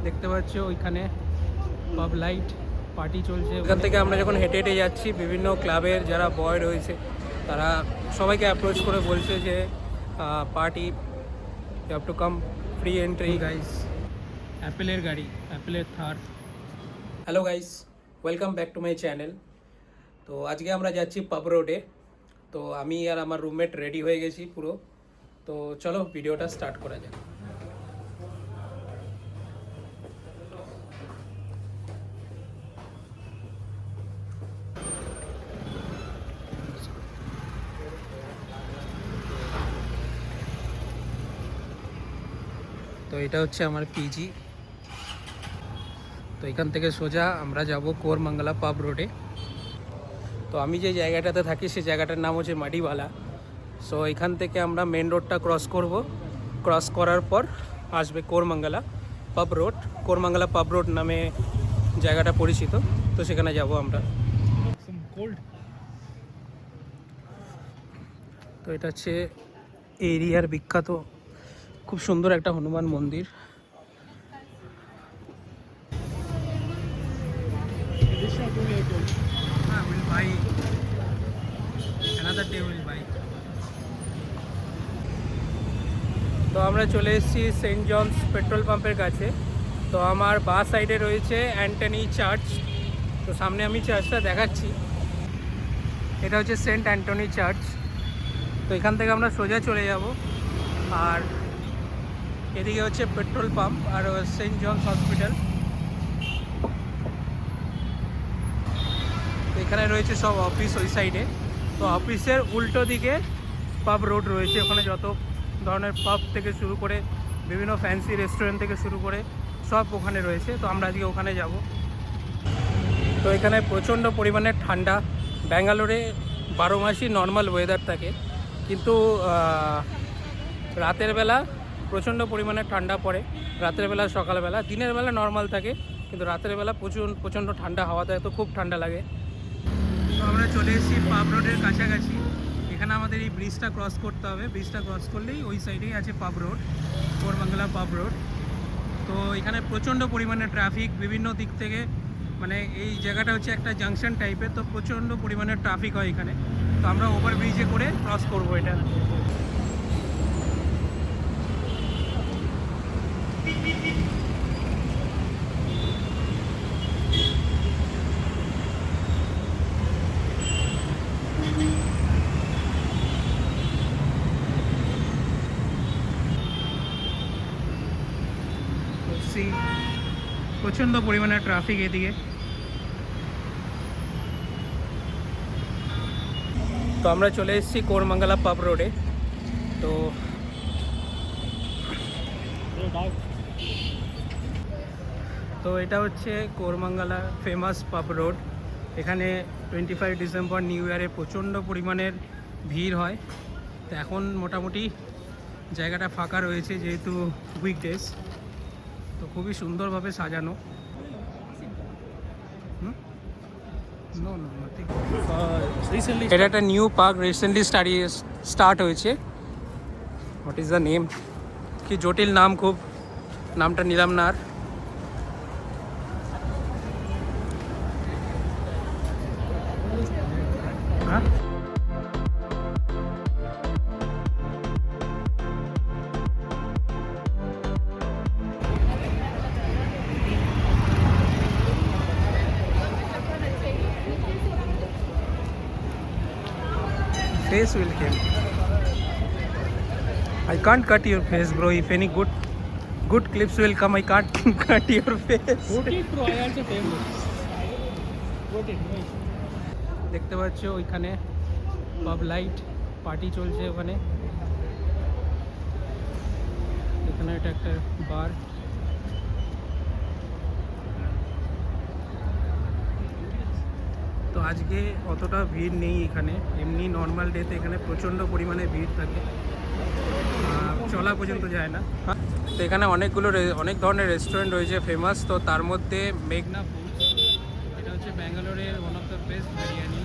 দেখতে পাচ্ছ ওইখানে পাব লাইট পার্টি চলছে। ওখান থেকে আমরা যখন হেঁটে হেঁটে যাচ্ছি বিভিন্ন ক্লাবের যারা বয় রয়েছে তারা সবাইকে অ্যাপ্রোচ করে বলছে যে party you have to come, free entry. Guys, অ্যাপেলের গাড়ি, অ্যাপেলের থার। Hello guys, welcome back to my channel. তো আজকে আমরা যাচ্ছি পাব রোডে। তো আমি আর আমার রুমমেট রেডি হয়ে গেছি পুরো। তো চলো ভিডিওটা স্টার্ট করা যাক। তো এটা হচ্ছে আমার পিজি। তো এখান থেকে সোজা আমরা যাব কোরমঙ্গলা পাব রোডে। তো আমি যে জায়গাটাতে থাকি সেই জায়গাটার নাম হচ্ছে মাডিওয়ালা। সো এখান থেকে আমরা মেন রোডটা ক্রস করব। ক্রস করার পর আসবে কোরমঙ্গলা পাব রোড। কোরমঙ্গলা পাব রোড নামে জায়গাটা পরিচিত, তো সেখানে যাব আমরা। তো এটা হচ্ছে এরিয়ার বিখ্যাত খুব সুন্দর একটা হনুমান মন্দির। তো আমরা চলে এসেছি সেন্ট জনস পেট্রোল পাম্পের কাছে। তো আমার বাঁ সাইডে রয়েছে অ্যান্টনি চার্চ। তো সামনে আমি চার্চটা দেখাচ্ছি। এটা হচ্ছে সেন্ট অ্যান্টনি চার্চ। তো এখান থেকে আমরা সোজা চলে যাব। আর এদিকে হচ্ছে পেট্রোল পাম্প আর সেন্ট জনস হসপিটাল। তো এখানে রয়েছে সব অফিস ওই সাইডে। তো অফিসের উল্টো দিকে পাব রোড রয়েছে। ওখানে যত ধরনের পাব থেকে শুরু করে বিভিন্ন ফ্যান্সি রেস্টুরেন্ট থেকে শুরু করে সব ওখানে রয়েছে। তো আমরা আজকে ওখানে যাব। তো এখানে প্রচণ্ড পরিমাণে ঠান্ডা। ব্যাঙ্গালোরে 12 মাসই নর্মাল ওয়েদার থাকে, কিন্তু রাতের বেলা প্রচণ্ড পরিমাণে ঠান্ডা পড়ে। রাতের বেলা, সকালবেলা, দিনের বেলা নর্মাল থাকে, কিন্তু রাতের বেলা প্রচণ্ড ঠান্ডা হাওয়া দেয়, তো খুব ঠান্ডা লাগে। তো আমরা চলে এসেছি পাব রোডের কাছাকাছি। এখানে আমাদের এই ব্রিজটা ক্রস করতে হবে। ব্রিজটা ক্রস করলেই ওই সাইডেই আছে পাব রোড, কোরমঙ্গলা পাব রোড। তো এখানে প্রচণ্ড পরিমাণে ট্রাফিক বিভিন্ন দিক থেকে। মানে এই জায়গাটা হচ্ছে একটা জাংশন টাইপের, তো প্রচণ্ড পরিমাণে ট্রাফিক হয় এখানে। তো আমরা ওভার ব্রিজে করে ক্রস করবো এটা। প্রচণ্ড পরিমাণে ট্রাফিক এদিকে। তো আমরা চলে এসেছি কোরমঙ্গলা পাব রোডে। তো এটা হচ্ছে কোরমঙ্গলা ফেমাস পাব রোড। এখানে 25 ডিসেম্বর নিউ ইয়ারে প্রচণ্ড পরিমাণের ভিড় হয়। তো এখন মোটামুটি জায়গাটা ফাঁকা রয়েছে যেহেতু উইকডেজ। তো খুবই সুন্দরভাবে সাজানো। এটা একটা নিউ পার্ক রিসেন্টলি স্টার্ট হয়েছে। What is the name? কি জটিল নাম, খুব নামটা নিলাম না আর। Face will come. I can't cut your face, bro. If any good clips will come, I can't cut your face. Got it, bro. I also tell you. Got it, bro. দেখতে পাচ্ছ ওইখানে পাব লাইট পার্টি চলছে। ওখানে এখানে এটা একটা বার। তো আজকে অতটা ভিড় নেই এখানে। এমনি নর্মাল ডেতে এখানে প্রচণ্ড পরিমাণে ভিড় থাকে, চলা পর্যন্ত যায় না। তো এখানে অনেক ধরনের রেস্টুরেন্ট রয়েছে ফেমাস। তো তার মধ্যে মেঘনা ফুডস, এটা হচ্ছে ব্যাঙ্গালোরের one of the best biryani,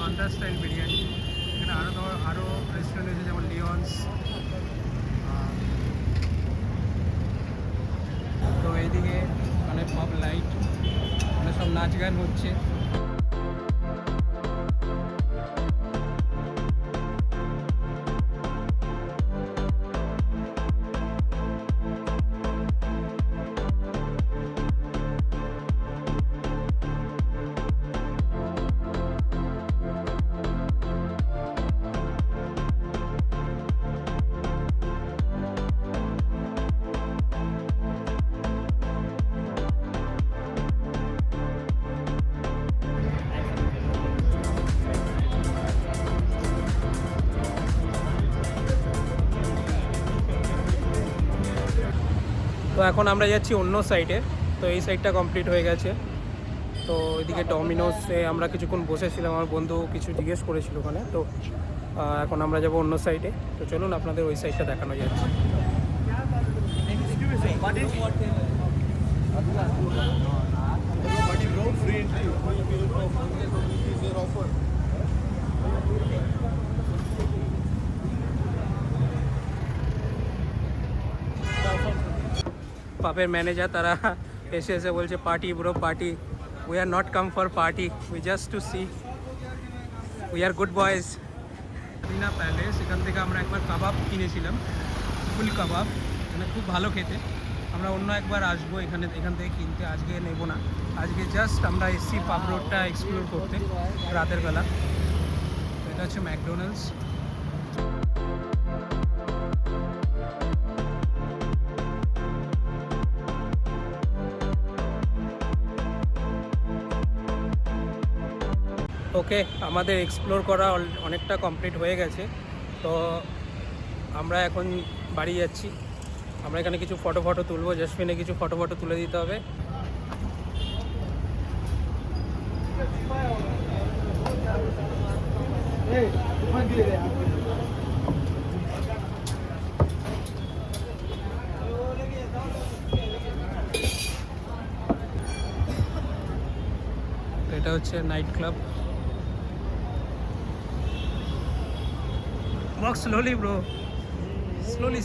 under style biryani. এখানে আরও রেস্টুরেন্ট রয়েছে যেমন লিওনস। চারিদিকে অনেক পাব লাইট, মানে সব নাচ গান হচ্ছে। তো এখন আমরা যাচ্ছি অন্য সাইডে। তো এই সাইডটা কমপ্লিট হয়ে গেছে। তো এদিকে ডমিনোসে আমরা কিছুক্ষণ বসেছিলাম, আমার বন্ধু কিছু জিজ্ঞেস করেছিল ওখানে। তো এখন আমরা যাব অন্য সাইডে। তো চলুন আপনাদের ওই সাইডটা দেখানো যাচ্ছে। পাবের ম্যানেজার তারা এসে এসে বলছে party bro party, we are not come for party, we just to see, we are good boys. Meena palace, এখান থেকে আমরা একবার কাবাব কিনেছিলাম, ফুল কাবাব, মানে খুব ভালো খেতে। আমরা অন্য একবার আসবো এখান থেকে কিনতে, আজকে নেব না। আজকে জাস্ট আমরা এসছি পাব রোডটা এক্সপ্লোর করতে রাতের বেলা। এটা হচ্ছে ম্যাকডোনাল্ডস। ওকে, আমাদের এক্সপ্লোর করা অনেকটা কমপ্লিট হয়ে গেছে। তো আমরা এখন বাড়ি যাচ্ছি। আমরা এখানে কিছু ফটো তুলবো, জাসমিনে কিছু ফটো তুলে দিতে হবে। এটা হচ্ছে night club. Walk slowly, bro. Slowly.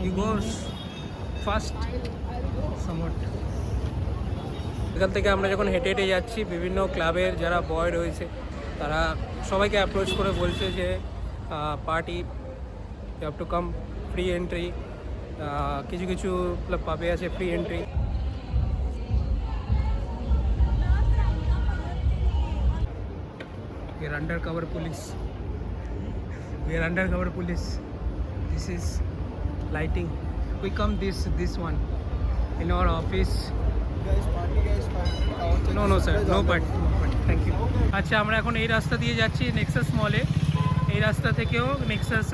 You go fast somewhat. এখান থেকে আমরা যখন হেঁটে হেঁটে যাচ্ছি, বিভিন্ন ক্লাবের যারা বয় রয়েছে তারা সবাইকে অ্যাপ্রোচ করে বলছে যে party you have to come, free entry. কিছু কিছু ক্লাব পাবে আছে free entry. We are undercover police. This is lighting. We come this one in our office. Guys, party guys, No sir, no party. Thank you. আচ্ছা, আমরা এখন এই রাস্তা দিয়ে যাচ্ছি নেক্সাস মলে। এই রাস্তা থেকেও নেক্সাস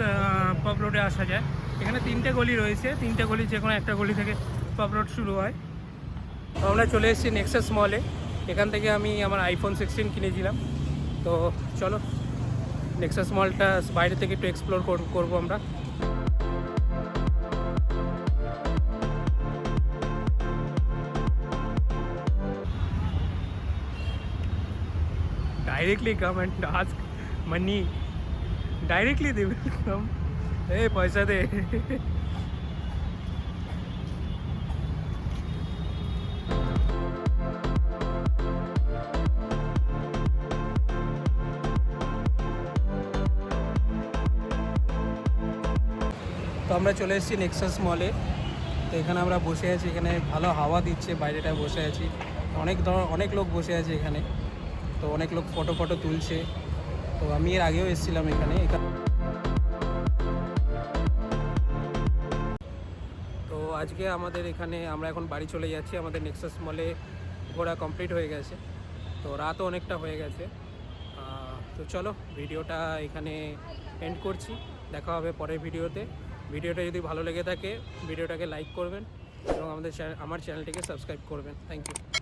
পাব রোডে আসা যায়। এখানে 3টে গলি রয়েছে, 3টে গলি যে কোনো একটা গলি থেকে পাব রোড শুরু হয়। তো আমরা চলে এসেছি নেক্সাস মলে। এখান থেকে আমি আমার আইফোন 16 কিনেছিলাম। তো চলো নেক্সাস মলটা বাইরে থেকে একটু এক্সপ্লোর করবো আমরা। Directly come and ask money. Directly they will come. Hey, paisa de. তো আমরা চলে এসেছি নেক্সাস মলে। তো এখানে আমরা বসে আছি, এখানে ভালো হাওয়া দিচ্ছে, বাইরেটায় বসে আছি। অনেক লোক বসে আছে এখানে। তো অনেক লোক ফটো তুলছে। তো আমি এর আগেও এসেছিলাম এখানে। তো আজকে আমাদের এখানে আমরা এখন বাড়ি চলে যাচ্ছি। আমাদের নেক্সাস মলে ঘোরা কমপ্লিট হয়ে গেছে। তো রাতও অনেকটা হয়ে গেছে। তো চলো ভিডিওটা এখানে এন্ড করছি। দেখা হবে পরের ভিডিওতে। ভিডিওটা যদি ভালো লেগে থাকে ভিডিওটাকে লাইক করবেন এবং আমার চ্যানেলটিকে সাবস্ক্রাইব করবেন। Thank you.